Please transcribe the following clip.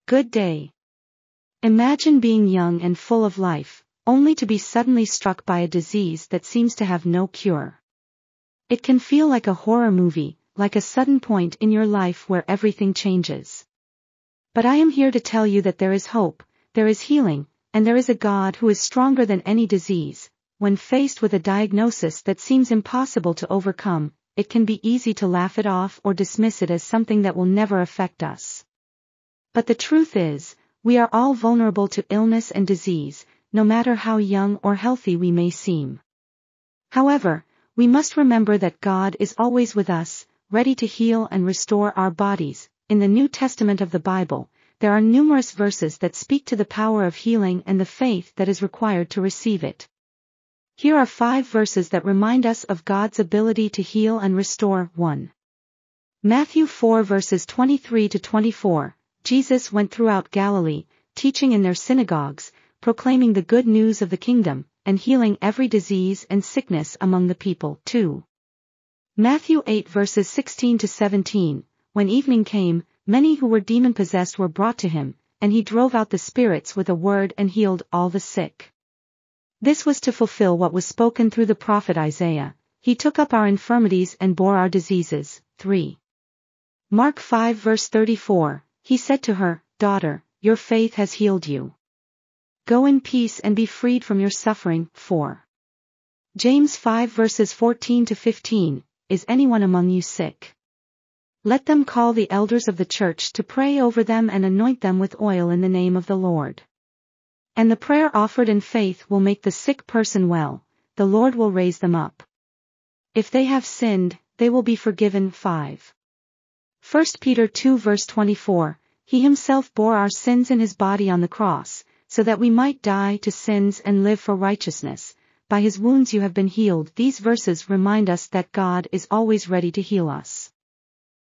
Good day. Imagine being young and full of life, only to be suddenly struck by a disease that seems to have no cure. It can feel like a horror movie, like a sudden point in your life where everything changes. But I am here to tell you that there is hope, there is healing, and there is a God who is stronger than any disease. When faced with a diagnosis that seems impossible to overcome, it can be easy to laugh it off or dismiss it as something that will never affect us. But the truth is, we are all vulnerable to illness and disease, no matter how young or healthy we may seem. However, we must remember that God is always with us, ready to heal and restore our bodies. In the New Testament of the Bible, there are numerous verses that speak to the power of healing and the faith that is required to receive it. Here are 5 verses that remind us of God's ability to heal and restore. 1. Matthew 4 verses 23 to 24. Jesus went throughout Galilee, teaching in their synagogues, proclaiming the good news of the kingdom, and healing every disease and sickness among the people. 2. Matthew 8 verses 16 to 17. When evening came, many who were demon-possessed were brought to him, and he drove out the spirits with a word and healed all the sick. This was to fulfill what was spoken through the prophet Isaiah. He took up our infirmities and bore our diseases. 3. Mark 5 verse 34. He said to her, "Daughter, your faith has healed you. Go in peace and be freed from your suffering." 4. James 5 verses 14 to 15. Is anyone among you sick? Let them call the elders of the church to pray over them and anoint them with oil in the name of the Lord. And the prayer offered in faith will make the sick person well, the Lord will raise them up. If they have sinned, they will be forgiven. 5. 1 Peter 2 verse 24. He himself bore our sins in his body on the cross, so that we might die to sins and live for righteousness. By his wounds you have been healed. These verses remind us that God is always ready to heal us.